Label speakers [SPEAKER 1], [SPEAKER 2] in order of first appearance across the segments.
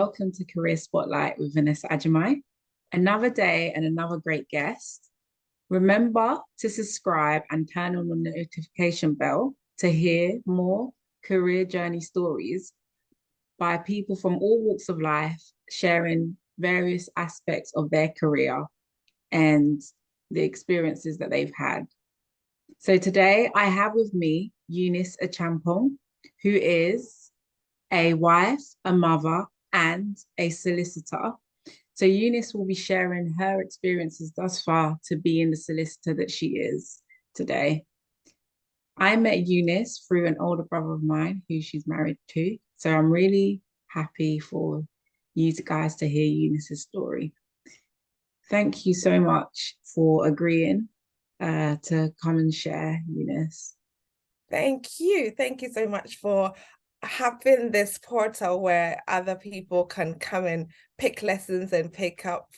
[SPEAKER 1] welcome to Career Spotlight with Vanessa Ajimai. Another day and another great guest. Remember to subscribe and turn on the notification bell to hear more career journey stories by people from all walks of life sharing various aspects of their career and the experiences that they've had. So today I have with me Eunice Acheampong, who is a wife, a mother, and a solicitor. So Eunice will be sharing her experiences thus far to being the solicitor that she is today. I met Eunice through an older brother of mine who she's married to. So I'm really happy for you guys to hear Eunice's story. Thank you so much for agreeing to come and share, Eunice.
[SPEAKER 2] Thank you. Thank you so much for having this portal where other people can come and pick lessons and pick up,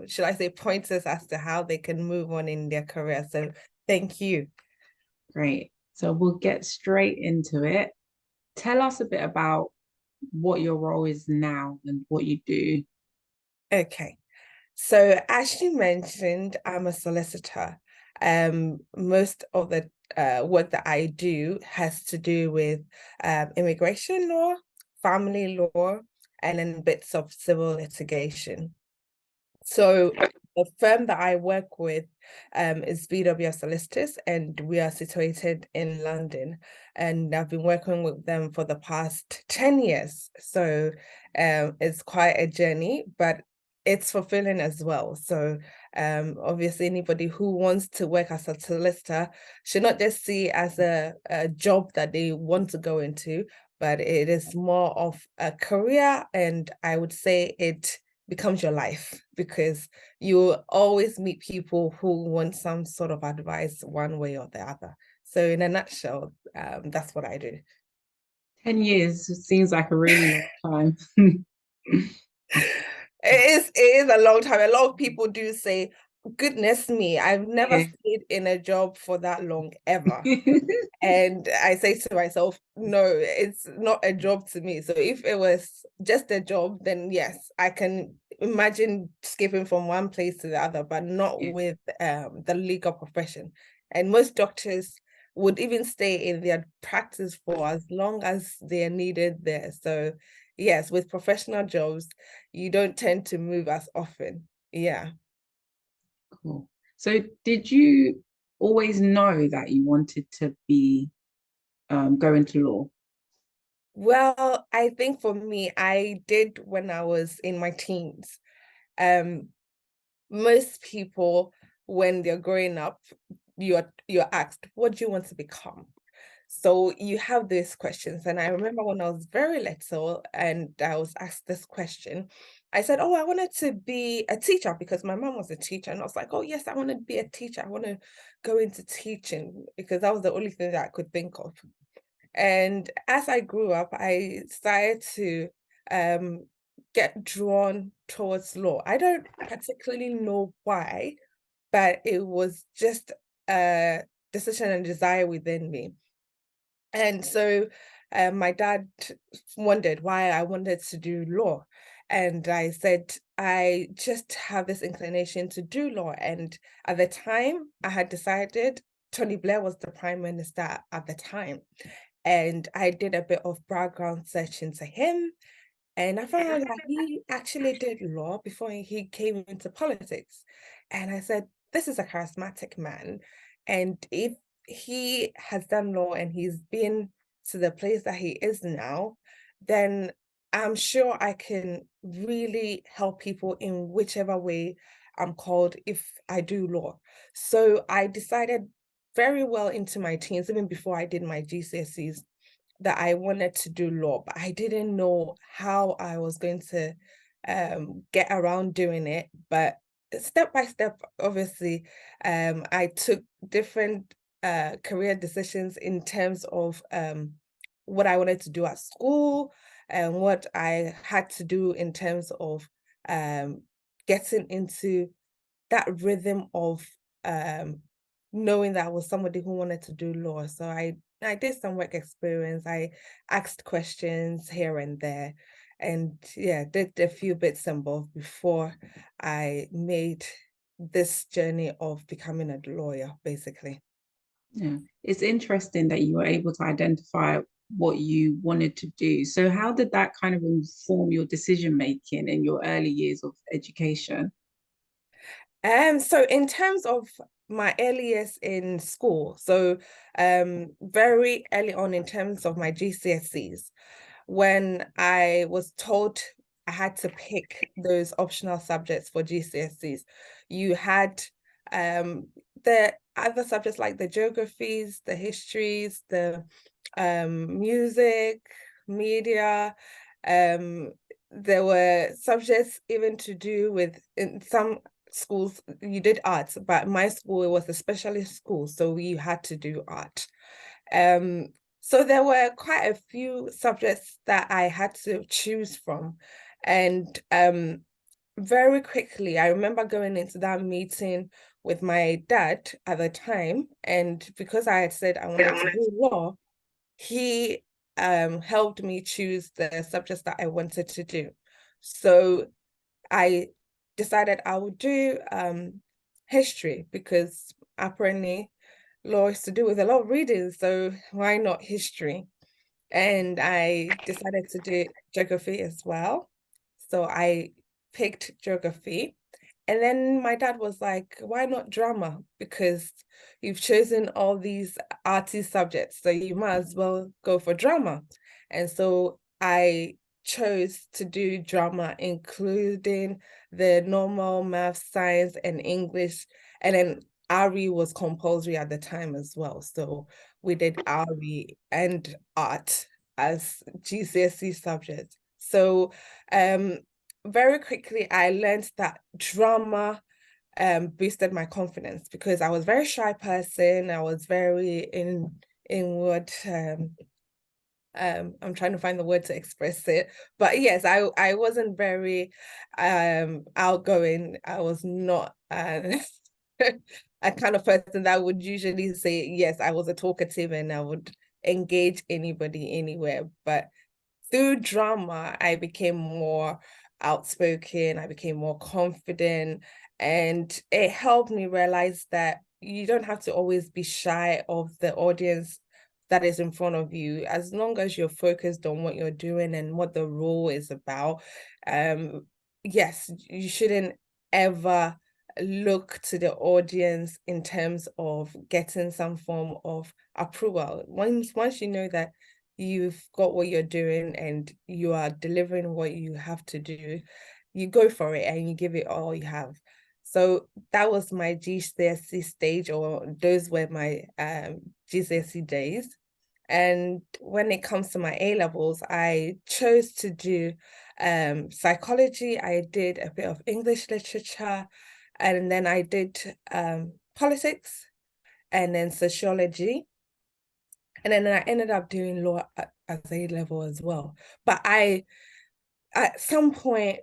[SPEAKER 2] should I say, pointers as to how they can move on in their career. So thank you.
[SPEAKER 1] Great. So we'll get straight into it. Tell us a bit about what your role is now and what you do.
[SPEAKER 2] Okay. So as you mentioned, I'm a solicitor. Most of the work that I do has to do with immigration law, family law, and then bits of civil litigation. So the firm that I work with is BWF Solicitors, and we are situated in London. And I've been working with them for the past 10 years. So it's quite a journey, but it's fulfilling as well. So obviously anybody who wants to work as a solicitor should not just see it as a job that they want to go into, but it is more of a career, and I would say it becomes your life, because you always meet people who want some sort of advice one way or the other. So in a nutshell, that's what I do.
[SPEAKER 1] 10 years seems like a really long time.
[SPEAKER 2] It is a long time. A lot of people do say, goodness me, I've never
[SPEAKER 1] Yeah.
[SPEAKER 2] stayed in a job for that long ever. And I say to myself, no, it's not a job to me. So if it was just a job, then yes, I can imagine skipping from one place to the other, but not
[SPEAKER 1] Yeah.
[SPEAKER 2] with the legal profession. And most doctors would even stay in their practice for as long as they are needed there. So yes, with professional jobs, you don't tend to move as often. Yeah.
[SPEAKER 1] Cool. So did you always know that you wanted to be go into law?
[SPEAKER 2] Well, I think for me, I did when I was in my teens. Um, Most people, when they're growing up, you're asked, what do you want to become? So you have these questions. And I remember when I was very little and I was asked this question, I said, oh, I wanted to be a teacher because my mom was a teacher. And I was like, oh, yes, I want to be a teacher. I want to go into teaching, because that was the only thing that I could think of. And as I grew up, I started to um, get drawn towards law. I don't particularly know why, but it was just a decision and desire within me. And so my dad wondered why I wanted to do law. And I said, I just have this inclination to do law. And at the time, I had decided Tony Blair was the prime minister at the time. And I did a bit of background search into him. And I found out that he actually did law before he came into politics. And I said, this is a charismatic man. And if he has done law and he's been to the place that he is now, then I'm sure I can really help people in whichever way I'm called if I do law. So I decided very well into my teens, even before I did my GCSEs, that I wanted to do law, but I didn't know how I was going to get around doing it. But step by step, obviously, I took different career decisions in terms of what I wanted to do at school and what I had to do in terms of getting into that rhythm of knowing that I was somebody who wanted to do law. So I did some work experience. I asked questions here and there. and yeah, did a few bits and bobs before I made this journey of becoming a lawyer, basically.
[SPEAKER 1] Yeah, it's interesting that you were able to identify what you wanted to do. So how did that kind of inform your decision making in your early years of education?
[SPEAKER 2] So in terms of my early years in school, so very early on in terms of my GCSEs, when I was told I had to pick those optional subjects for GCSEs, you had the other subjects like the geographies, the histories, the music, media. Um, there were subjects even to do with, in some schools you did arts, but my school, it was a specialist school, so we had to do art. Um, so there were quite a few subjects that I had to choose from. And very quickly, I remember going into that meeting with my dad at the time. And because I had said I wanted to do law, he helped me choose the subjects that I wanted to do. So I decided I would do history, because apparently law is to do with a lot of reading, so why not history? And I decided to do geography as well. So I picked geography. And then my dad was like, why not drama? Because you've chosen all these arty subjects, so you might as well go for drama. And so I chose to do drama, including the normal math, science, and English. And then RE was compulsory at the time as well. So we did RE and art as GCSE subjects. So very quickly I learned that drama boosted my confidence, because I was a very shy person. I was very inward. I'm trying to find the word to express it, but yes, I wasn't very outgoing. I was not a kind of person that would usually say, yes, I was a talkative and I would engage anybody anywhere. But through drama, I became more outspoken, I became more confident, and it helped me realize that you don't have to always be shy of the audience that is in front of you, as long as you're focused on what you're doing and what the role is about. Yes, you shouldn't ever look to the audience in terms of getting some form of approval. Once you know that you've got what you're doing and you are delivering what you have to do, you go for it and you give it all you have. So that was my GCSE stage, or those were my GCSE days. And when it comes to my A levels, I chose to do psychology. I did a bit of English literature, and then I did politics, and then sociology. And then I ended up doing law as A level as well. But I, at some point,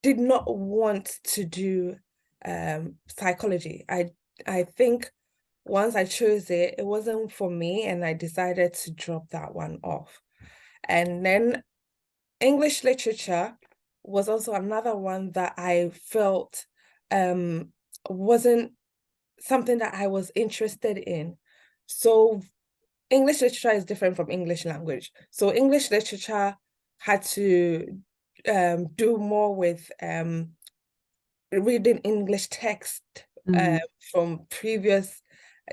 [SPEAKER 2] did not want to do psychology. I think once I chose it, it wasn't for me, and I decided to drop that one off. And then English literature was also another one that I felt wasn't something that I was interested in. So English literature is different from English language. So English literature had to do more with reading English text
[SPEAKER 1] Mm.
[SPEAKER 2] from previous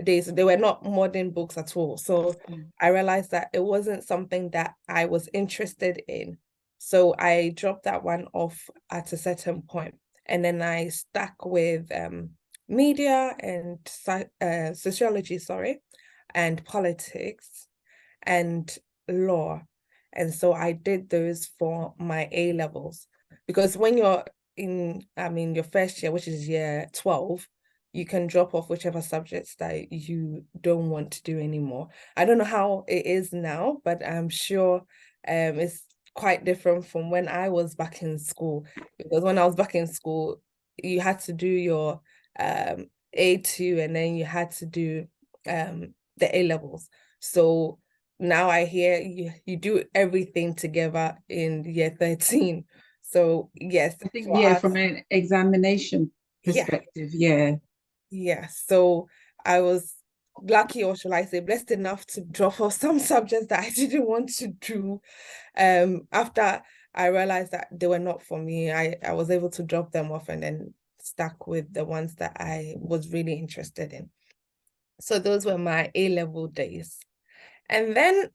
[SPEAKER 2] days. They were not modern books at all. So I realized that it wasn't something that I was interested in. So I dropped that one off at a certain point. And then I stuck with media and sociology, sorry, and politics and law. And so I did those for my A levels, because when you're in, I mean, your first year, which is year 12, you can drop off whichever subjects that you don't want to do anymore. I don't know how it is now, but I'm sure it's quite different from when I was back in school. Because when I was back in school, you had to do your A2, and then you had to do the A levels. So now I hear you do everything together in year 13. So yes,
[SPEAKER 1] I think,
[SPEAKER 2] for
[SPEAKER 1] yeah,
[SPEAKER 2] us,
[SPEAKER 1] from an examination
[SPEAKER 2] yeah,
[SPEAKER 1] perspective, yeah.
[SPEAKER 2] yeah. So I was lucky, or shall I say, blessed enough to drop off some subjects that I didn't want to do. After I realized that they were not for me, I was able to drop them off and then stuck with the ones that I was really interested in. So those were my A-level days. And then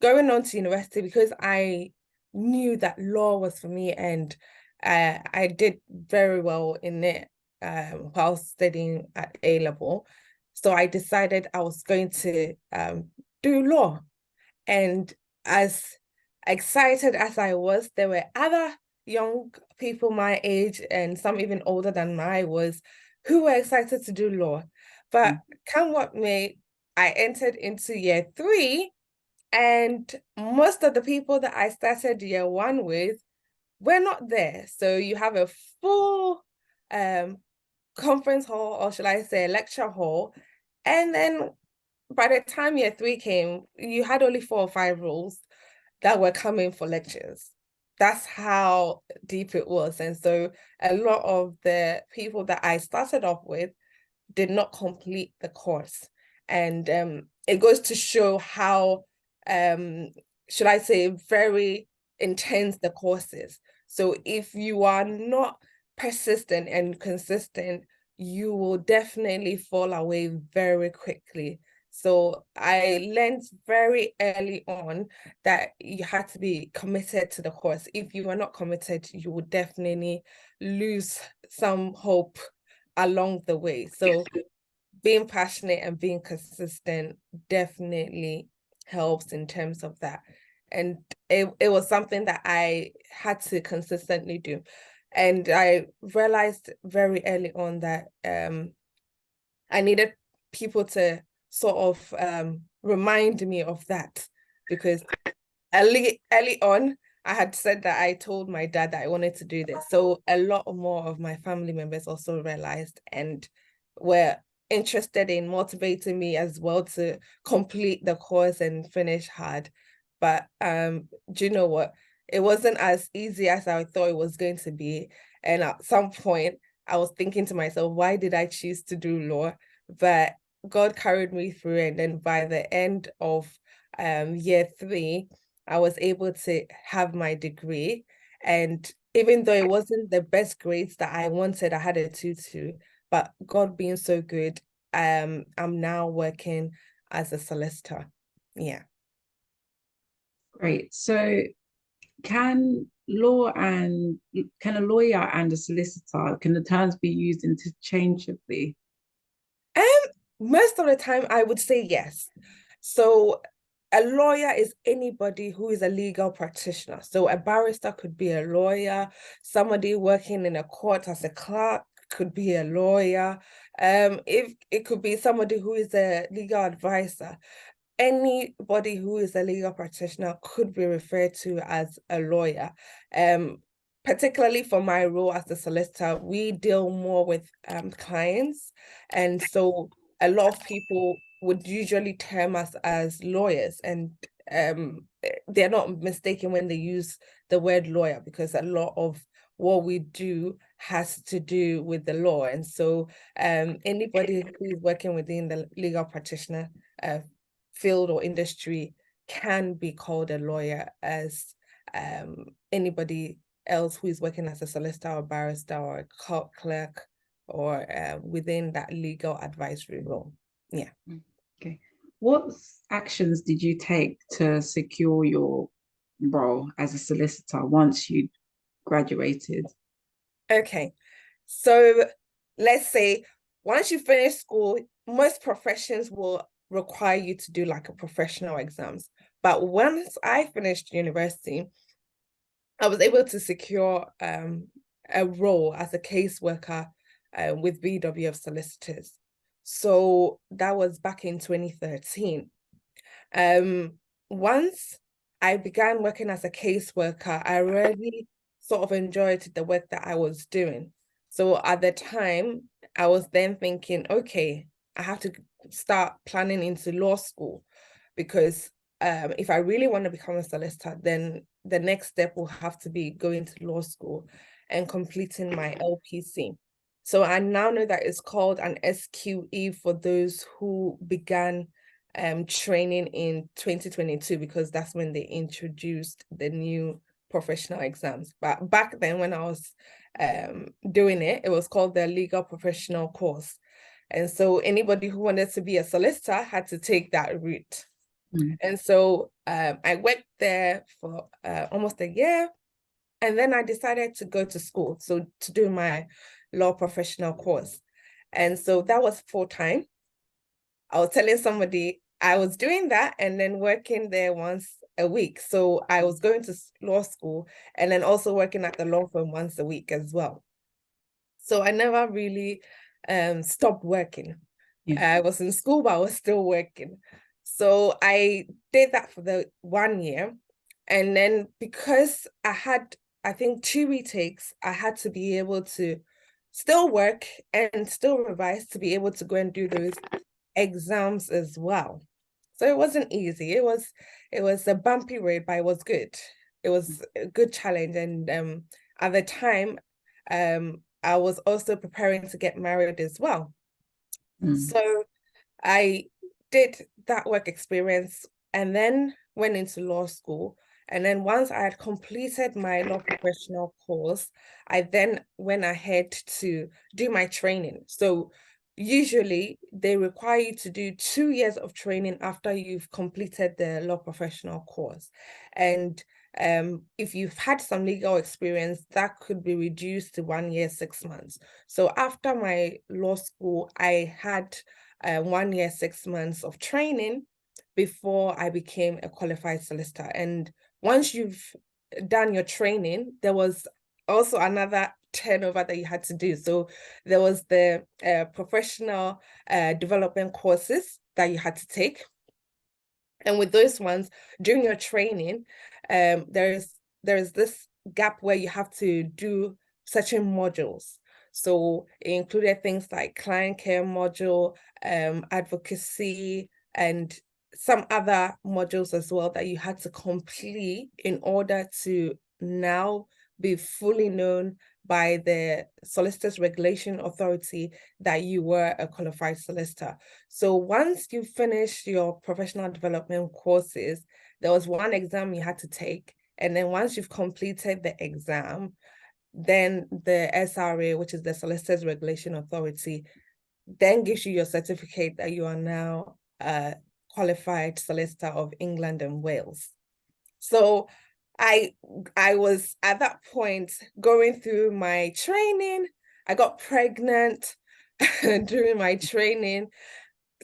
[SPEAKER 2] going on to university, because I knew that law was for me, and I did very well in it while studying at A level. So I decided I was going to do law. And as excited as I was, there were other young people my age and some even older than I was who were excited to do law. But come what may, I entered into year 3, and most of the people that I started year 1 with were not there. So you have a full conference hall, or should I say lecture hall. And then by the time year 3 came, you had only 4 or 5 roles that were coming for lectures. That's how deep it was. And so a lot of the people that I started off with did not complete the course. And it goes to show how, should I say, very intense the course is. So if you are not persistent and consistent, you will definitely fall away very quickly. So I learned very early on that you had to be committed to the course. If you are not committed, you will definitely lose some hope along the way. So being passionate and being consistent definitely helps in terms of that. And it was something that I had to consistently do. And I realized very early on that I needed people to sort of remind me of that, because early on, I had said that I told my dad that I wanted to do this. So a lot more of my family members also realized and were interested in motivating me as well to complete the course and finish hard. But do you know what? It wasn't as easy as I thought it was going to be. And at some point, I was thinking to myself, why did I choose to do law? But God carried me through. And then by the end of year 3, I was able to have my degree. And even though it wasn't the best grades that I wanted, I had a 2-2, but God being so good, I'm now working as a solicitor. Yeah.
[SPEAKER 1] Great. So can can a lawyer and a solicitor, can the terms be used interchangeably?
[SPEAKER 2] Um, Most of the time I would say yes. So a lawyer is anybody who is a legal practitioner. So a barrister could be a lawyer, somebody working in a court as a clerk could be a lawyer. If it could be somebody who is a legal advisor. Anybody who is a legal practitioner could be referred to as a lawyer. Particularly for my role as a solicitor, we deal more with clients. And so a lot of people would usually term us as lawyers, and they're not mistaken when they use the word lawyer, because a lot of what we do has to do with the law. And so anybody who is working within the legal practitioner field or industry can be called a lawyer, as anybody else who is working as a solicitor or barrister or a court clerk or within that legal advisory role. Yeah.
[SPEAKER 1] Okay. What actions did you take to secure your role as a solicitor once you graduated?
[SPEAKER 2] Okay. So let's say once you finish school, most professions will require you to do like a professional exams. But once I finished university, I was able to secure a role as a caseworker with BWF Solicitors. So that was back in 2013. Once I began working as a caseworker, I really sort of enjoyed the work that I was doing. So at the time, I was then thinking, okay, I have to start planning into law school, because if I really want to become a solicitor, then the next step will have to be going to law school and completing my LPC. So I now know that it's called an SQE for those who began training in 2022, because that's when they introduced the new professional exams. But back then, when I was doing it, it was called the legal professional course. And so anybody who wanted to be a solicitor had to take that route. And so I worked there for almost a year. And then I decided to go to school, so to do my law professional course. And so that was full-time. I was telling somebody I was doing that and then working there once a week. So I was going to law school and then also working at the law firm once a week as well. So I never really stopped working. I was in school, but I was still working. So I did that for the 1 year. And then because I had, I think, 2 retakes, I had to be able to still work and still revise to be able to go and do those exams as well. So it wasn't easy. It was a bumpy road, but it was good. It was a good challenge. And at the time, I was also preparing to get married as well. So I did that work experience and then went into law school. And then once I had completed my law professional course, I then went ahead to do my training. So usually they require you to do 2 years of training after you've completed the law professional course. And if you've had some legal experience, that could be reduced to 1 year, 6 months. So after my law school, I had 1 year, 6 months of training before I became a qualified solicitor. And once you've done your training, there was also another turnover that you had to do. So there was the professional development courses that you had to take. And with those ones, during your training, there is this gap where you have to do certain modules. So it included things like client care module, advocacy, and some other modules as well that you had to complete in order to now be fully known by the Solicitors Regulation Authority that you were a qualified solicitor. So once you finish your professional development courses, there was one exam you had to take. And then once you've completed the exam, then the SRA, which is the Solicitors Regulation Authority, then gives you your certificate that you are now a qualified solicitor of England and Wales. So I was at that point going through my training. I got pregnant during my training,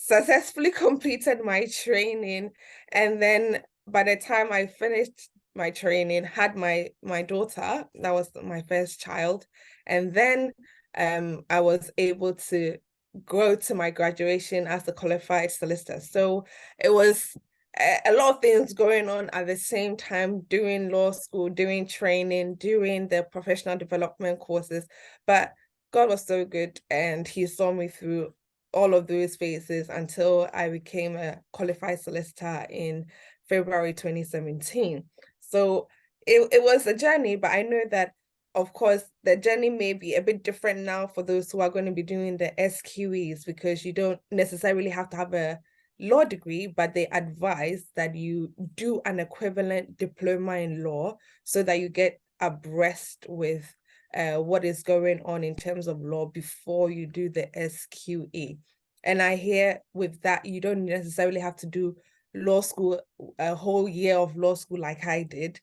[SPEAKER 2] successfully completed my training, and then by the time I finished my training, had my daughter. That was my first child. And then I was able to go to my graduation as a qualified solicitor. So it was a lot of things going on at the same time, doing law school, doing training, doing the professional development courses. But God was so good, and he saw me through all of those phases until I became a qualified solicitor in February 2017. So it was a journey, but I know that, of course, the journey may be a bit different now for those who are going to be doing the SQEs, because you don't necessarily have to have a law degree, but they advise that you do an equivalent diploma in law so that you get abreast with what is going on in terms of law before you do the SQE. And I hear with that, you don't necessarily have to do law school, a whole year of law school like I did.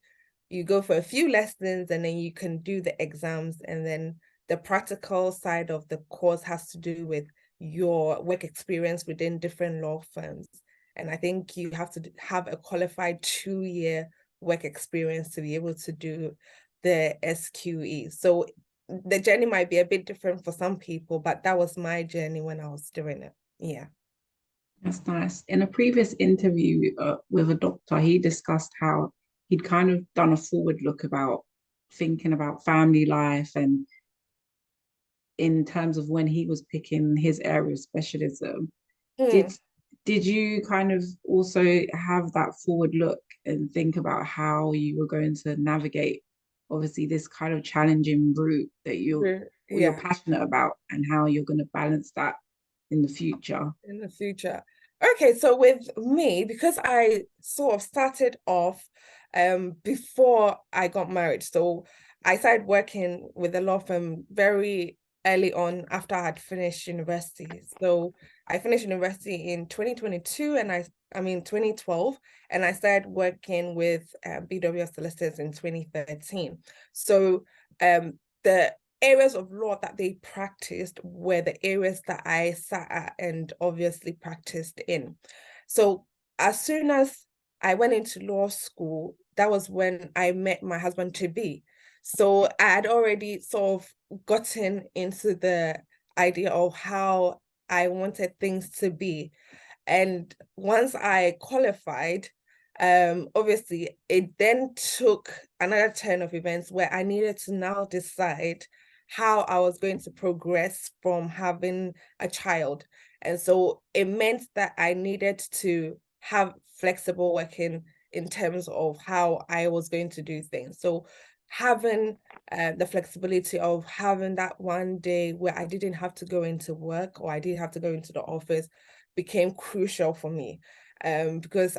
[SPEAKER 2] You go for a few lessons and then you can do the exams, and then the practical side of the course has to do with your work experience within different law firms. And I think you have to have a qualified 2-year work experience to be able to do the SQE. So the journey might be a bit different for some people, but that was my journey when I was doing it. Yeah.
[SPEAKER 1] That's nice. In a previous interview with a doctor, he discussed how he'd kind of done a forward look about thinking about family life, and in terms of when he was picking his area of specialism, did did you kind of also have that forward look and think about how you were going to navigate obviously this kind of challenging route that you're
[SPEAKER 2] Yeah,
[SPEAKER 1] passionate about and how you're going to balance that in the future?
[SPEAKER 2] in the future. Okay, so with me, because I sort of started off before I got married. So I started working with a law firm very early on after I had finished university. So I finished university in 2022 and I mean 2012, and I started working with BWF Solicitors in 2013. So the areas of law that they practiced were the areas that I sat at and obviously practiced in. So as soon as I went into law school, that was when I met my husband to be. So I had already sort of gotten into the idea of how I wanted things to be. And once I qualified, obviously it then took another turn of events where I needed to now decide how I was going to progress from having a child. And so it meant that I needed to have flexible working in terms of how I was going to do things. So having the flexibility of having that one day where I didn't have to go into work or I didn't have to go into the office became crucial for me, because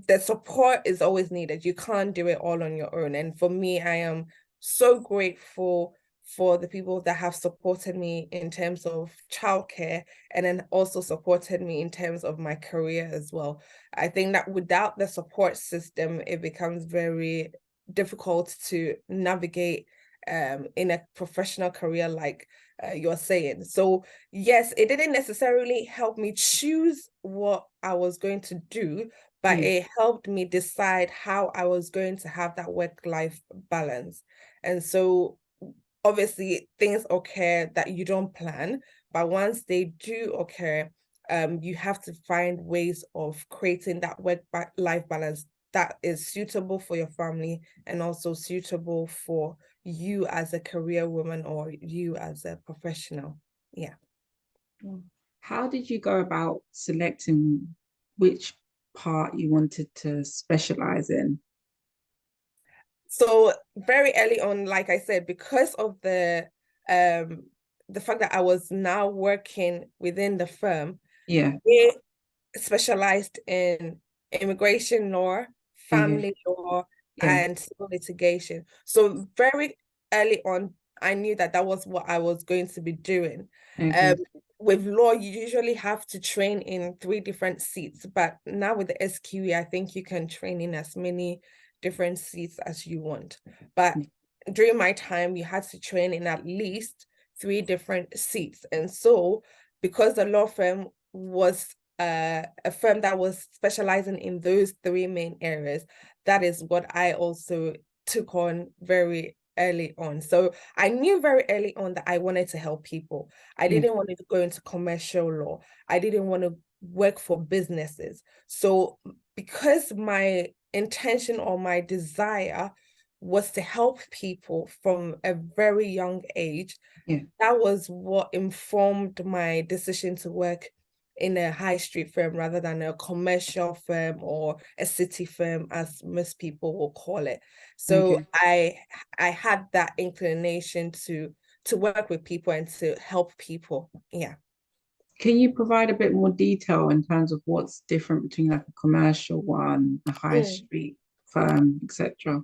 [SPEAKER 2] the support is always needed. You can't do it all on your own. And for me, I am so grateful for the people that have supported me in terms of childcare and then also supported me in terms of my career as well. I think that without the support system, it becomes very difficult to navigate in a professional career like you're saying. So yes, it didn't necessarily help me choose what I was going to do, but it helped me decide how I was going to have that work-life balance. And so obviously things occur that you don't plan, but once they do occur, you have to find ways of creating that work-life balance that is suitable for your family and also suitable for you as a career woman or you as a professional. Yeah.
[SPEAKER 1] How did you go about selecting which part you wanted to specialize in?
[SPEAKER 2] So very early on, like I said, because of the fact that I was now working within the firm,
[SPEAKER 1] Yeah.
[SPEAKER 2] they specialized in immigration law,
[SPEAKER 1] Okay.
[SPEAKER 2] family law,
[SPEAKER 1] Yeah.
[SPEAKER 2] and civil litigation. So very early on, I knew that that was what I was going to be doing. Um,
[SPEAKER 1] Okay.
[SPEAKER 2] with law, you usually have to train in 3 different seats, but now with the SQE, I think you can train in as many different seats as you want. But during my time, you had to train in at least 3 different seats. And so because the law firm was a firm that was specializing in those 3 main areas, that is what I also took on very early on. So I knew very early on that I wanted to help people. I
[SPEAKER 1] Yeah.
[SPEAKER 2] didn't want to go into commercial law. I didn't want to work for businesses. So because my intention or my desire was to help people from a very young age,
[SPEAKER 1] Yeah.
[SPEAKER 2] that was what informed my decision to work in a high street firm rather than a commercial firm or a city firm, as most people will call it. So
[SPEAKER 1] Okay.
[SPEAKER 2] I had that inclination to work with people and to help people. Yeah.
[SPEAKER 1] Can you provide a bit more detail in terms of what's different between like a commercial one, a high
[SPEAKER 2] Mm.
[SPEAKER 1] street firm, etc.?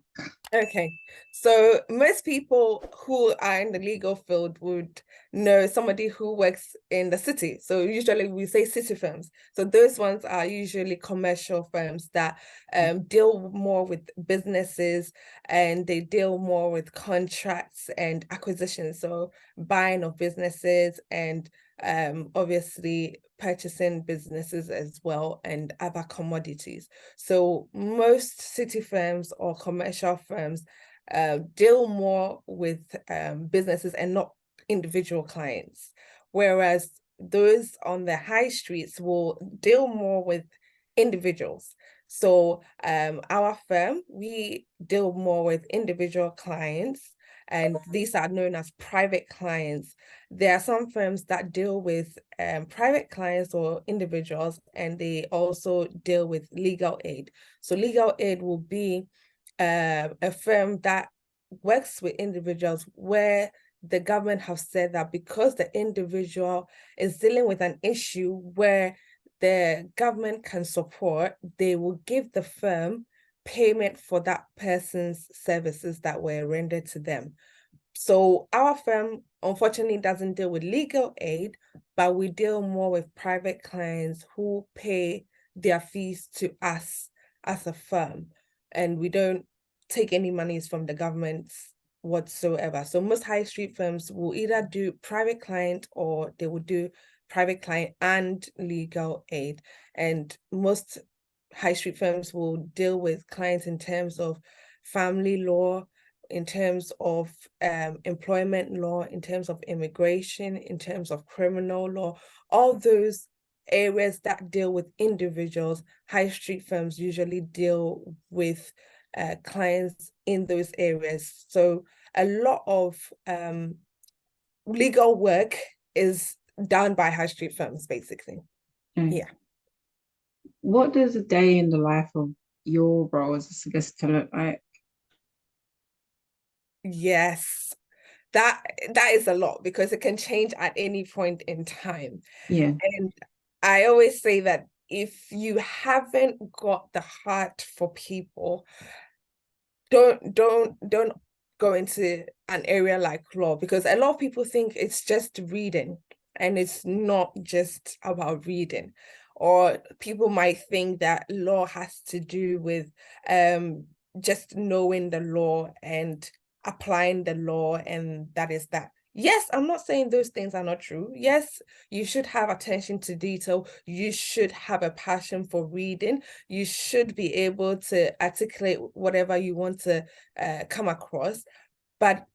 [SPEAKER 2] Okay, so most people who are in the legal field would know somebody who works in the city. So usually we say city firms. So those ones are usually commercial firms that deal more with businesses and they deal more with contracts and acquisitions. So buying of businesses and obviously purchasing businesses as well and other commodities. So most city firms or commercial firms deal more with businesses and not individual clients, whereas those on the high streets will deal more with individuals. So our firm, we deal more with individual clients and these are known as private clients. There are some firms that deal with private clients or individuals, and they also deal with legal aid. So legal aid will be a firm that works with individuals where the government have said that because the individual is dealing with an issue where the government can support, they will give the firm payment for that person's services that were rendered to them. So our firm, unfortunately, doesn't deal with legal aid, but we deal more with private clients who pay their fees to us as a firm, and we don't take any monies from the government whatsoever. So most high street firms will either do private client or they will do private client and legal aid. And most high street firms will deal with clients in terms of family law, in terms of employment law, in terms of immigration, in terms of criminal law, all those areas that deal with individuals. High street firms usually deal with clients in those areas. So a lot of legal work is done by high street firms, basically.
[SPEAKER 1] Okay.
[SPEAKER 2] Yeah.
[SPEAKER 1] What does a day in the life of your role as a solicitor look like?
[SPEAKER 2] Yes, that is a lot because it can change at any point in time.
[SPEAKER 1] Yeah.
[SPEAKER 2] And I always say that if you haven't got the heart for people, don't go into an area like law, because a lot of people think it's just reading, and it's not just about reading. Or people might think that law has to do with just knowing the law and applying the law, and that is that. Yes, I'm not saying those things are not true. Yes, you should have attention to detail. You should have a passion for reading. You should be able to articulate whatever you want to come across. But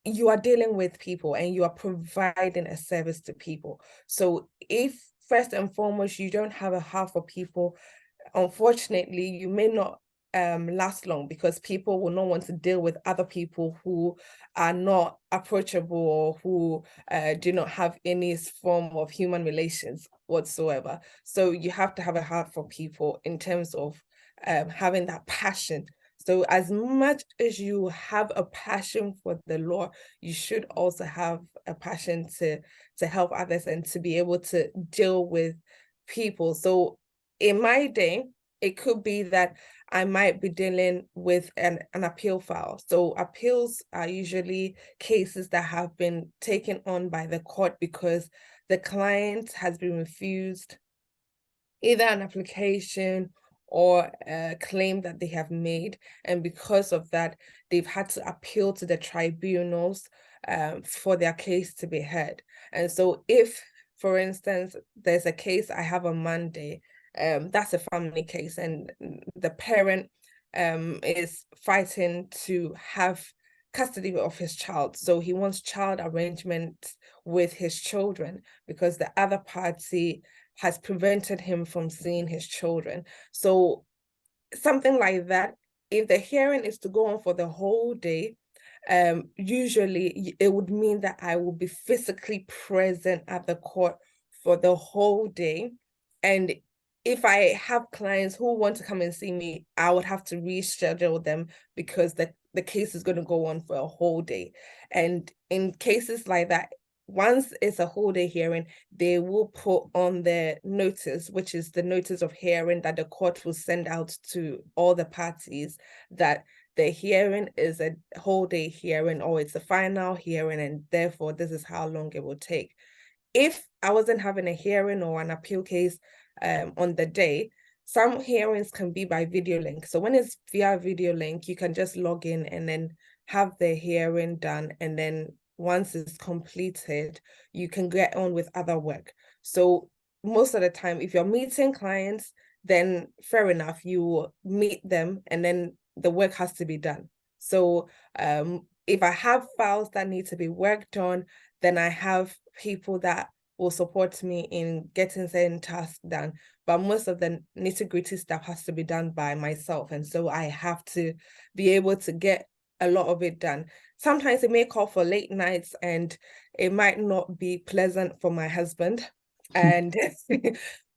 [SPEAKER 2] you are dealing with people and you are providing a service to people. So if first and foremost you don't have a heart for people, unfortunately, you may not last long, because people will not want to deal with other people who are not approachable or who do not have any form of human relations whatsoever. So you have to have a heart for people in terms of having that passion. So as much as you have a passion for the law, you should also have a passion to help others and to be able to deal with people. So in my day, it could be that I might be dealing with an appeal file. So appeals are usually cases that have been taken on by the court because the client has been refused either an application or a claim that they have made. And because of that, they've had to appeal to the tribunals for their case to be heard. And so if, for instance, there's a case I have on Monday, that's a family case, and the parent is fighting to have custody of his child. So he wants child arrangement with his children because the other party has prevented him from seeing his children. So something like that, if the hearing is to go on for the whole day, usually it would mean that I will be physically present at the court for the whole day. And if I have clients who want to come and see me, I would have to reschedule them because the case is going to go on for a whole day. And in cases like that, once it's a whole day hearing, they will put on the notice, which is the notice of hearing that the court will send out to all the parties, that the hearing is a whole day hearing or it's a final hearing, and therefore this is how long it will take. If I wasn't having a hearing or an appeal case on the day, some hearings can be by video link. So when it's via video link, you can just log in and then have the hearing done, and then once it's completed, you can get on with other work. So most of the time, if you're meeting clients, then fair enough, you meet them and then the work has to be done. So if I have files that need to be worked on, then I have people that will support me in getting certain tasks done. But most of the nitty-gritty stuff has to be done by myself. And so I have to be able to get a lot of it done. Sometimes it may call for late nights, and it might not be pleasant for my husband and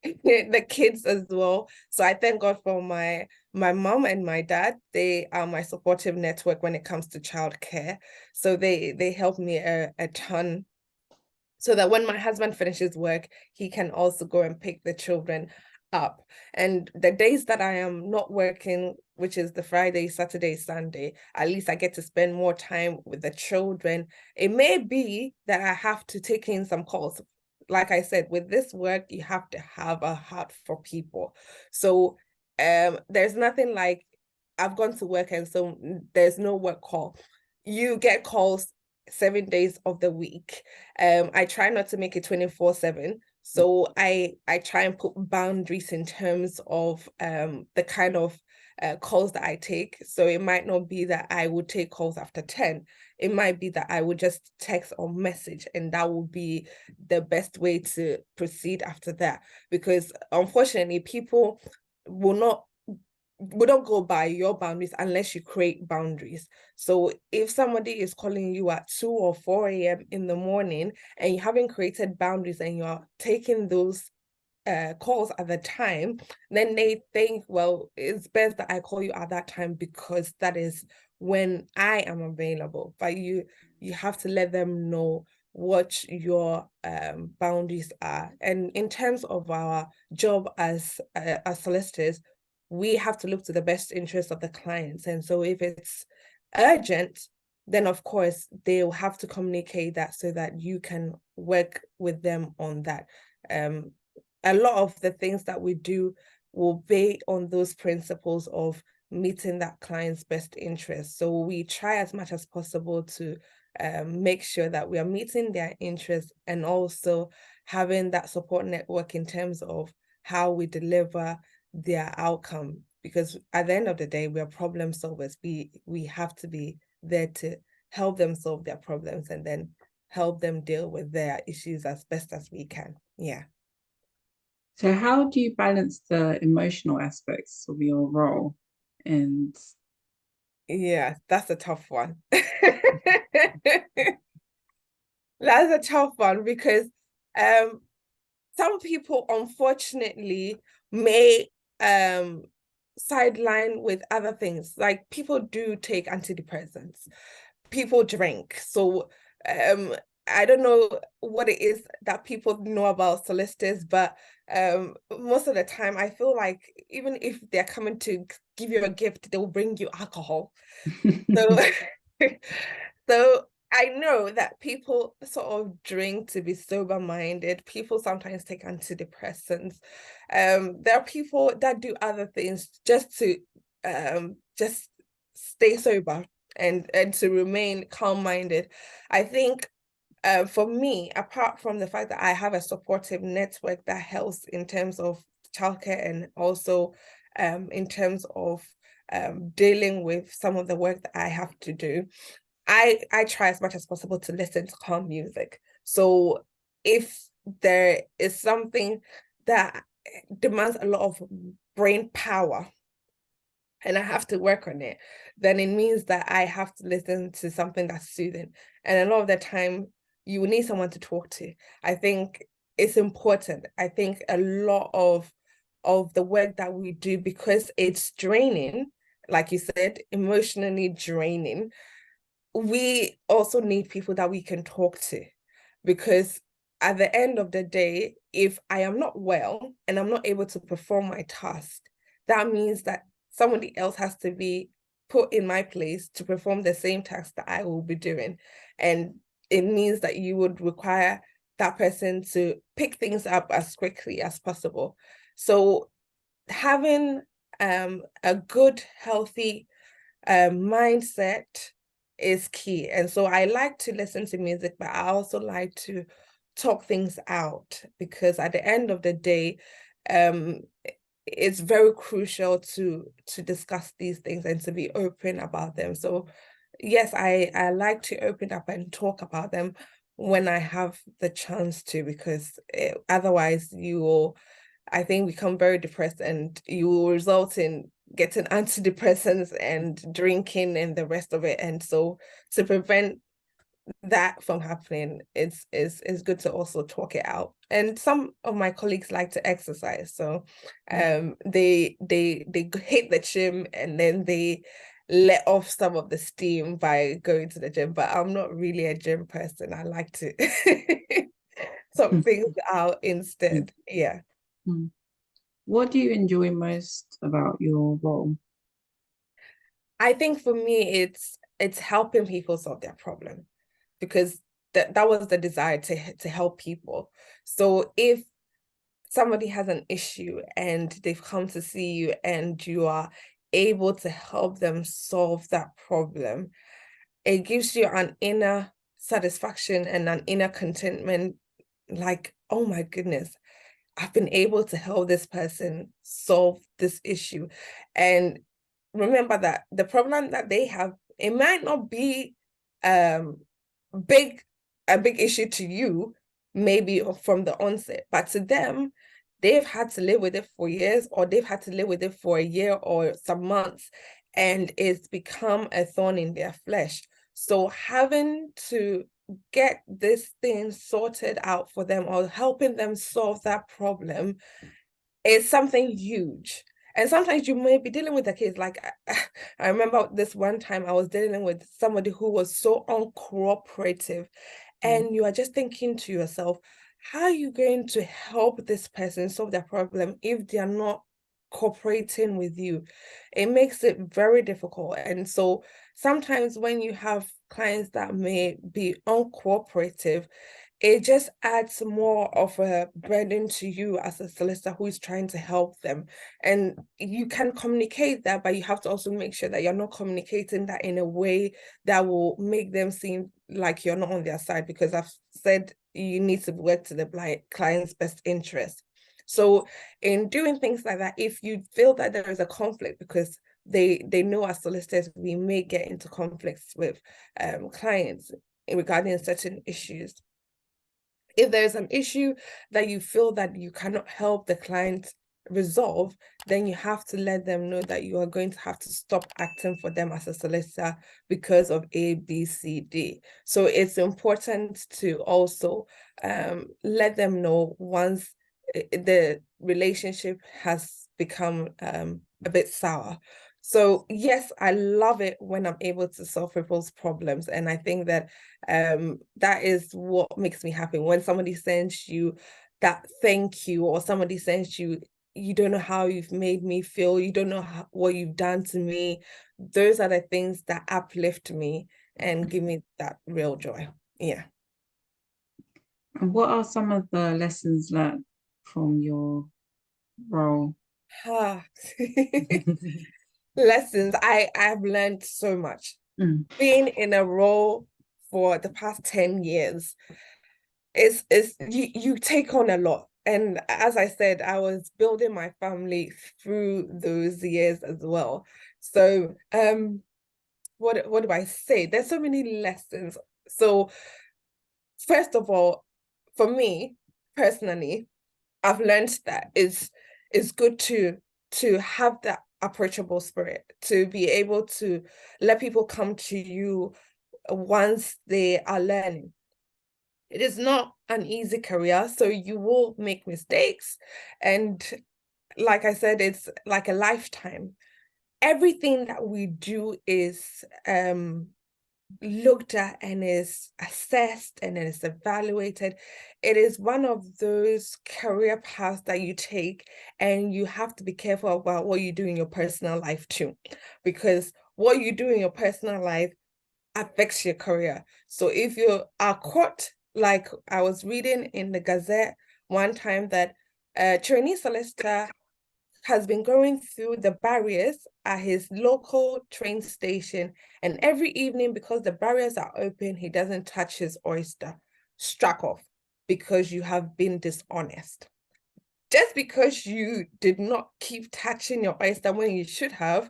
[SPEAKER 2] the kids as well. So I thank God for my mom and my dad. They are my supportive network when it comes to childcare. So they help me a ton, so that when my husband finishes work, he can also go and pick the children up. And the days that I am not working, which is the Friday, Saturday, Sunday, at least I get to spend more time with the children. It may be that I have to take in some calls. Like I said, with this work, you have to have a heart for people. So there's nothing like I've gone to work and so there's no work call. You get calls 7 days of the week. I try not to make it 24/7. So I try and put boundaries in terms of the kind of calls that I take. So it might not be that I would take calls after 10. It might be that I would just text or message, and that would be the best way to proceed after that. Because unfortunately, people will not we don't go by your boundaries unless you create boundaries. So if somebody is calling you at 2 or 4 a.m. in the morning and you haven't created boundaries and you're taking those calls at the time, then they think, well, it's best that I call you at that time because that is when I am available. But you have to let them know what your boundaries are. And in terms of our job as solicitors, we have to look to the best interest of the clients. And so if it's urgent, then of course they'll have to communicate that so that you can work with them on that. A lot of the things that we do will be on those principles of meeting that client's best interest. So we try as much as possible to make sure that we are meeting their interests and also having that support network in terms of how we deliver their outcome. Because at the end of the day, we are problem solvers. We have to be there to help them solve their problems and then help them deal with their issues as best as we can. Yeah.
[SPEAKER 1] So how do you balance the emotional aspects of your role? And
[SPEAKER 2] Yeah, that's a tough one. That's a tough one because some people unfortunately may sideline with other things. Like people do take antidepressants, people drink. So I don't know what it is that people know about solicitors, but most of the time I feel like even if they're coming to give you a gift, they will bring you alcohol. So so I know that people sort of drink to be sober-minded. People sometimes take antidepressants. There are people that do other things just to just stay sober and to remain calm-minded. I think for me, apart from the fact that I have a supportive network that helps in terms of childcare and also in terms of dealing with some of the work that I have to do, I try as much as possible to listen to calm music. So if there is something that demands a lot of brain power and I have to work on it, then it means that I have to listen to something that's soothing. And a lot of the time, you will need someone to talk to. I think it's important. I think a lot of the work that we do, because it's draining, like you said, emotionally draining, we also need people that we can talk to, because at the end of the day, if I am not well and I'm not able to perform my task, that means that somebody else has to be put in my place to perform the same task that I will be doing. And it means that you would require that person to pick things up as quickly as possible. So having a good, healthy mindset is key. And so I like to listen to music, but I also like to talk things out, because at the end of the day, it's very crucial to discuss these things and to be open about them. So yes, I like to open up and talk about them when I have the chance to, because otherwise you will, I think, become very depressed and you will result in getting antidepressants and drinking and the rest of it. And so to prevent that from happening, it's good to also talk it out. And some of my colleagues like to exercise, so they hit the gym and then they let off some of the steam by going to the gym. But I'm not really a gym person. I like to sort things out instead. Yeah.
[SPEAKER 1] What do you enjoy most about your role?
[SPEAKER 2] I think for me, it's helping people solve their problem, because that was the desire to help people. So if somebody has an issue and they've come to see you and you are able to help them solve that problem, it gives you an inner satisfaction and an inner contentment, like, oh my goodness, I've been able to help this person solve this issue. And remember that the problem that they have, it might not be big a big issue to you, maybe from the onset, but to them, they've had to live with it for years, or they've had to live with it for a year or some months, and it's become a thorn in their flesh. So having to get this thing sorted out for them, or helping them solve that problem, is something huge. And sometimes you may be dealing with a case like, I remember this one time I was dealing with somebody who was so uncooperative, and you are just thinking to yourself, how are you going to help this person solve their problem if they are not cooperating with you? It makes it very difficult. And so sometimes when you have clients that may be uncooperative, it just adds more of a burden to you as a solicitor who is trying to help them. And you can communicate that, but you have to also make sure that you're not communicating that in a way that will make them seem like you're not on their side, because I've said you need to work to the client's best interest. So in doing things like that, if you feel that there is a conflict, because they know as solicitors, we may get into conflicts with clients regarding certain issues. If there's an issue that you feel that you cannot help the client resolve, then you have to let them know that you are going to have to stop acting for them as a solicitor because of A, B, C, D. So it's important to also let them know once the relationship has become a bit sour. So yes, I love it when I'm able to solve people's problems. And I think that that is what makes me happy. When somebody sends you that thank you, or somebody sends you, you don't know how you've made me feel, you don't know what you've done to me. Those are the things that uplift me and give me that real joy. Yeah.
[SPEAKER 1] And what are some of the lessons learned from your role?
[SPEAKER 2] Lessons. I've learned so much. Being in a role for the past 10 years, is you take on a lot. And as I said, I was building my family through those years as well. So what do I say? There's so many lessons. So first of all, for me personally, I've learned that it's good to have that approachable spirit, to be able to let people come to you once they are learning. It is not an easy career, so you will make mistakes. And like I said, it's like a lifetime. Everything that we do is looked at and is assessed and is evaluated. It is one of those career paths that you take, and you have to be careful about what you do in your personal life too, because what you do in your personal life affects your career. So if you are caught, like I was reading in the Gazette one time that a trainee solicitor has been going through the barriers at his local train station, and every evening, because the barriers are open, he doesn't touch his oyster. Struck off because you have been dishonest. Just because you did not keep touching your oyster when you should have,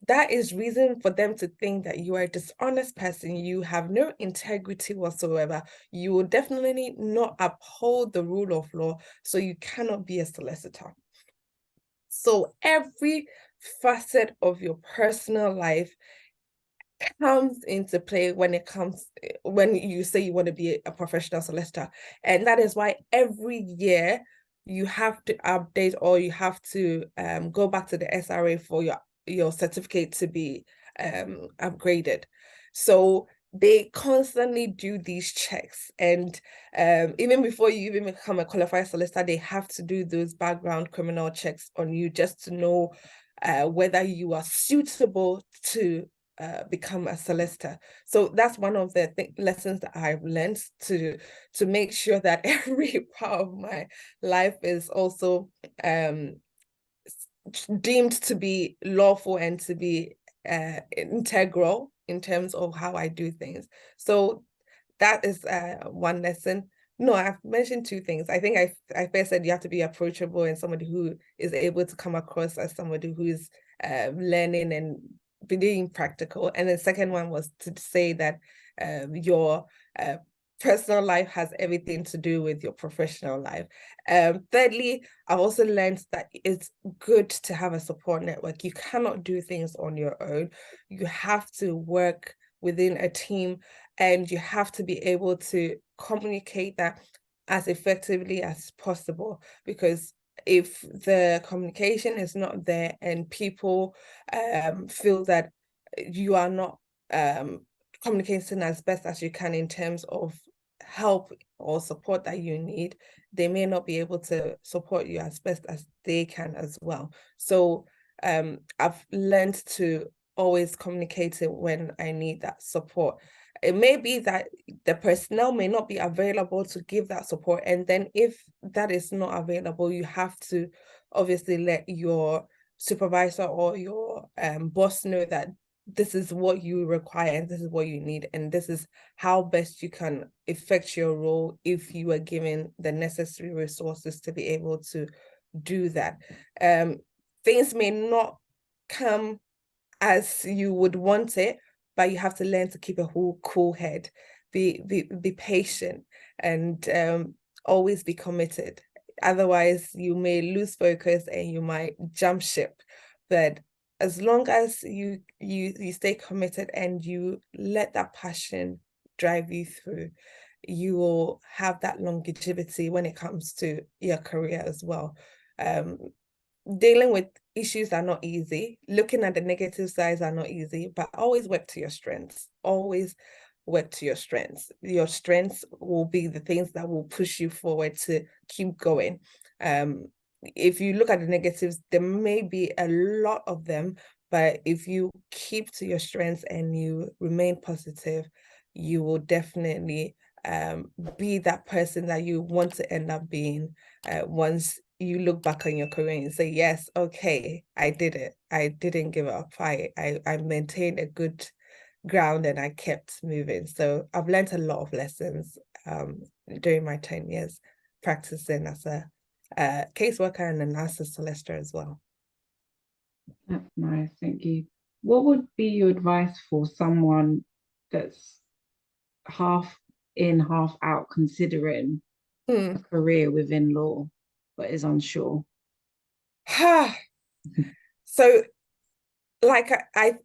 [SPEAKER 2] that is reason for them to think that you are a dishonest person. You have no integrity whatsoever. You will definitely not uphold the rule of law, so you cannot be a solicitor. So every facet of your personal life comes into play when you say you want to be a professional solicitor. And that is why every year you have to update, or you have to go back to the SRA for your certificate to be upgraded. So they constantly do these checks, and even before you even become a qualified solicitor, they have to do those background criminal checks on you, just to know whether you are suitable to become a solicitor. So that's one of the lessons that I've learned, to make sure that every part of my life is also deemed to be lawful and to be integral in terms of how I do things. So that is one lesson. No, I've mentioned two things. I think I first said you have to be approachable and somebody who is able to come across as somebody who is learning and being practical. And the second one was to say that your personal life has everything to do with your professional life. Thirdly, I've also learned that it's good to have a support network. You cannot do things on your own. You have to work within a team, and you have to be able to communicate that as effectively as possible, because if the communication is not there and people feel that you are not communicating as best as you can in terms of help or support that you need, they may not be able to support you as best as they can as well. So I've learned to always communicate it when I need that support. It may be that the personnel may not be available to give that support, and then if that is not available, you have to obviously let your supervisor or your boss know that this is what you require and this is what you need, and this is how best you can effect your role if you are given the necessary resources to be able to do that. Things may not come as you would want it, but you have to learn to keep a cool head, be patient, and always be committed. Otherwise, you may lose focus and you might jump ship. But as long as you stay committed and you let that passion drive you through, you will have that longevity when it comes to your career as well. Dealing with issues are not easy. Looking at the negative sides are not easy, but always work to your strengths. Always work to your strengths. Your strengths will be the things that will push you forward to keep going. If you look at the negatives, there may be a lot of them, but if you keep to your strengths and you remain positive, you will definitely be that person that you want to end up being once you look back on your career and say, yes, okay, I did it. I didn't give up. I maintained a good ground and I kept moving. So I've learned a lot of lessons during my 10 years practicing as a caseworker and then as a solicitor as well.
[SPEAKER 1] That's nice, thank you. What would be your advice for someone that's half in, half out, considering a career within law, but is unsure?
[SPEAKER 2] So, like, I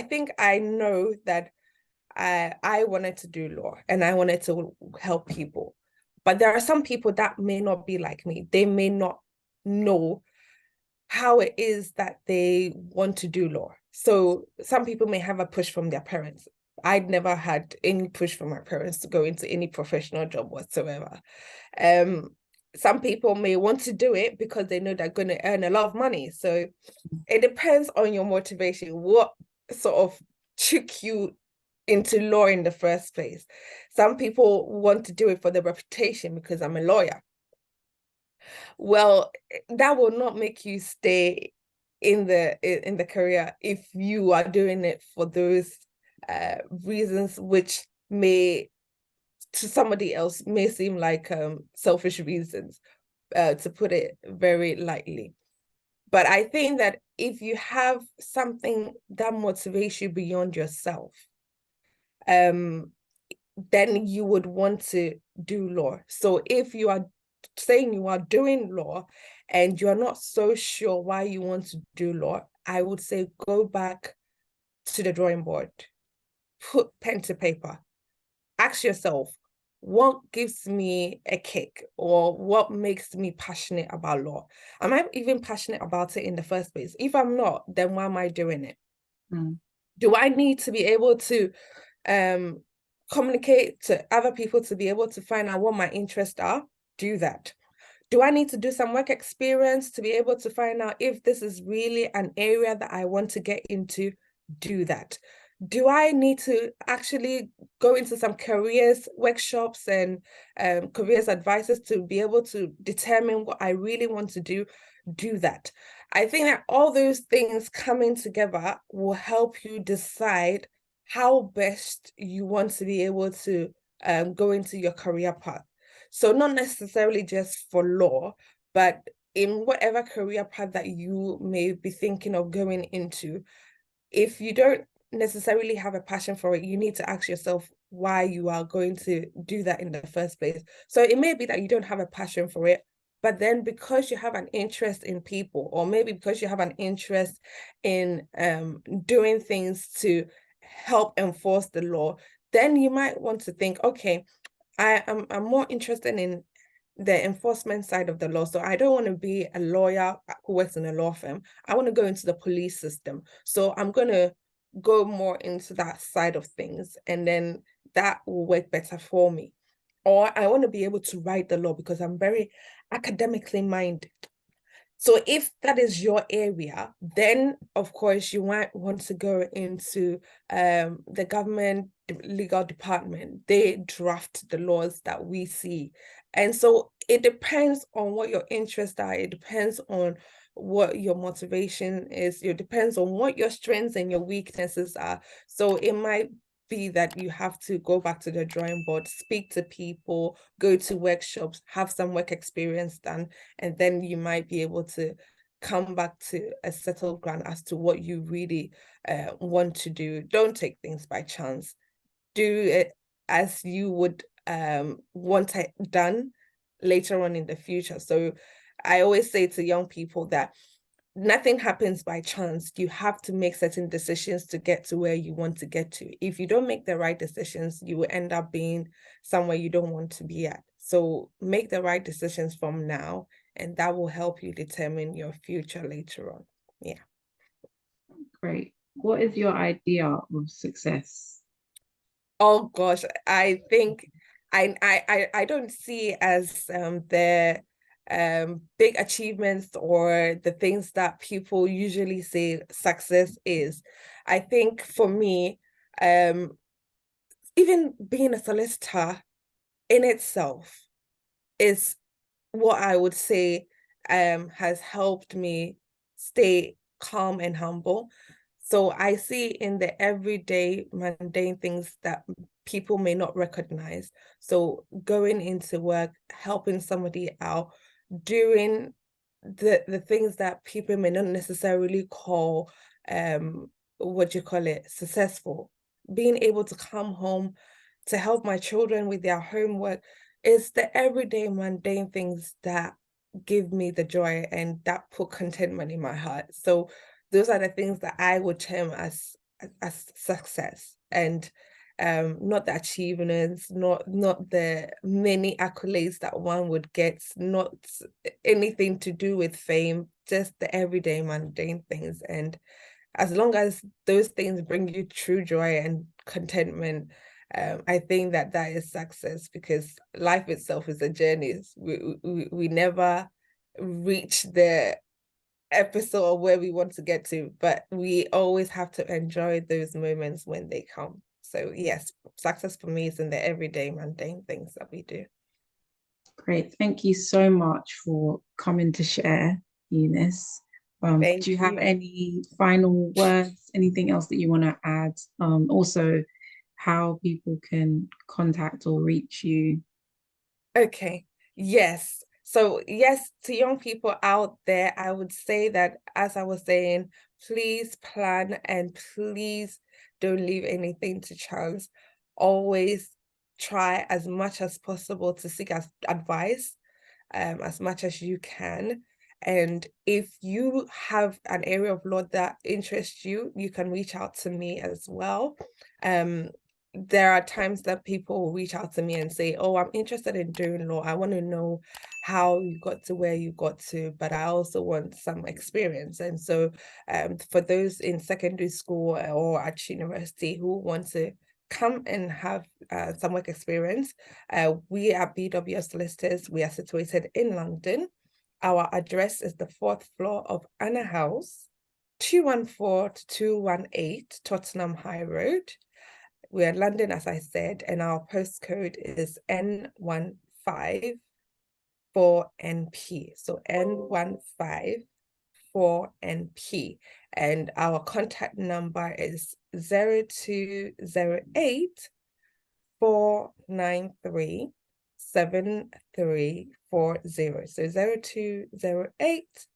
[SPEAKER 2] think I know that I wanted to do law and I wanted to help people. But there are some people that may not be like me. They may not know how it is that they want to do law. So some people may have a push from their parents. I'd never had any push from my parents to go into any professional job whatsoever. Some people may want to do it because they know they're going to earn a lot of money. So it depends on your motivation, what sort of took you into law in the first place. Some people want to do it for the reputation because I'm a lawyer. Well, that will not make you stay in the career if you are doing it for those reasons, which may to somebody else may seem like selfish reasons, to put it very lightly. But I think that if you have something that motivates you beyond yourself, then you would want to do law. So if you are saying you are doing law and you're not so sure why you want to do law, I would say go back to the drawing board, put pen to paper, ask yourself, what gives me a kick, or what makes me passionate about law? Am I even passionate about it in the first place? If I'm not, then why am I doing it? Do I need to be able to communicate to other people to be able to find out what my interests are? Do that. Do I need to do some work experience to be able to find out if this is really an area that I want to get into? Do that. Do I need to actually go into some careers workshops and careers advisors to be able to determine what I really want to do? Do that. I think that all those things coming together will help you decide how best you want to be able to go into your career path. So not necessarily just for law, but in whatever career path that you may be thinking of going into. If you don't necessarily have a passion for it, you need to ask yourself why you are going to do that in the first place. So it may be that you don't have a passion for it, but then because you have an interest in people, or maybe because you have an interest in doing things to help enforce the law, then you might want to think, okay, I'm more interested in the enforcement side of the law. So I don't want to be a lawyer who works in a law firm. I want to go into the police system. So I'm going to go more into that side of things, and then that will work better for me. Or I want to be able to write the law because I'm very academically minded. So if that is your area, then of course you might want to go into the government legal department. They draft the laws that we see. And so it depends on what your interests are. It depends on what your motivation is. It depends on what your strengths and your weaknesses are. So it might be that you have to go back to the drawing board, speak to people, go to workshops, have some work experience done, and then you might be able to come back to a settled ground as to what you really want to do. Don't take things by chance. Do it as you would want it done later on in the future. So I always say to young people that nothing happens by chance. You have to make certain decisions to get to where you want to get to. If you don't make the right decisions, you will end up being somewhere you don't want to be at. So make the right decisions from now, and that will help you determine your future later on. Yeah.
[SPEAKER 1] Great. What is your idea of success?
[SPEAKER 2] Oh gosh, I think I don't see as the big achievements or the things that people usually say success is. I think for me, even being a solicitor in itself is what I would say has helped me stay calm and humble. So I see in the everyday mundane things that people may not recognize. So going into work, helping somebody out, doing the things that people may not necessarily call what you call it, successful. Being able to come home to help my children with their homework is the everyday mundane things that give me the joy and that put contentment in my heart. So those are the things that I would term as success, and not the achievements, not the many accolades that one would get, not anything to do with fame, just the everyday mundane things. And as long as those things bring you true joy and contentment, I think that that is success, because life itself is a journey. We never reach the episode of where we want to get to, but we always have to enjoy those moments when they come. So yes, success for me is in the everyday mundane things that we do.
[SPEAKER 1] Great. Thank you so much for coming to share, Eunice. Do you have any final words, anything else that you want to add? Also, how people can contact or reach you?
[SPEAKER 2] Okay, yes. So yes, to young people out there, I would say that, as I was saying, please plan and please don't leave anything to chance. Always try as much as possible to seek advice, as much as you can. And if you have an area of law that interests you, you can reach out to me as well. There are times that people will reach out to me and say, oh, I'm interested in doing law. I want to know how you got to where you got to, but I also want some experience. And so for those in secondary school or at university who want to come and have some work experience, we at BWF Solicitors, we are situated in London. Our address is the 4th floor of Anna House, 214-218 Tottenham High Road. We're in London, as I said, and our postcode is N154NP. So N154NP. And our contact number is 0208 493 7340. So 0208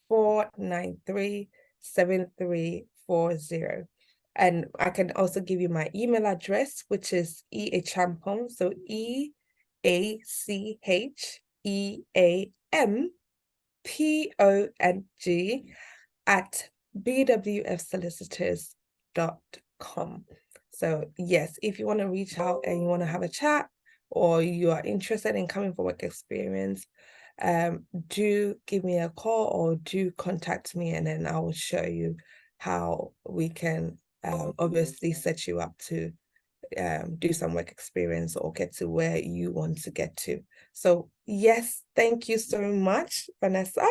[SPEAKER 2] 493 7340. And I can also give you my email address, which is eacheampong, so EACHEAMPONG at bwfsolicitors.com. So yes, if you want to reach out and you want to have a chat, or you are interested in coming for work experience, do give me a call or do contact me, and then I will show you how we can obviously set you up to do some work experience or get to where you want to get to. So yes, thank you so much, Vanessa.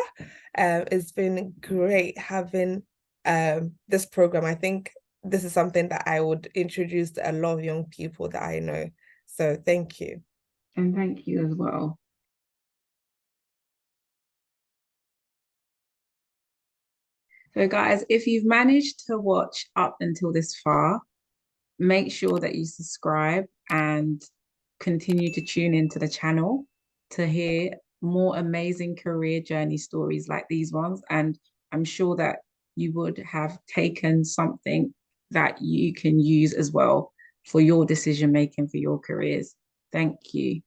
[SPEAKER 2] It's been great having this program. I think this is something that I would introduce to a lot of young people that I know. So thank you.
[SPEAKER 1] And thank you as well. So guys, if you've managed to watch up until this far, make sure that you subscribe and continue to tune into the channel to hear more amazing career journey stories like these ones. And I'm sure that you would have taken something that you can use as well for your decision making for your careers. Thank you.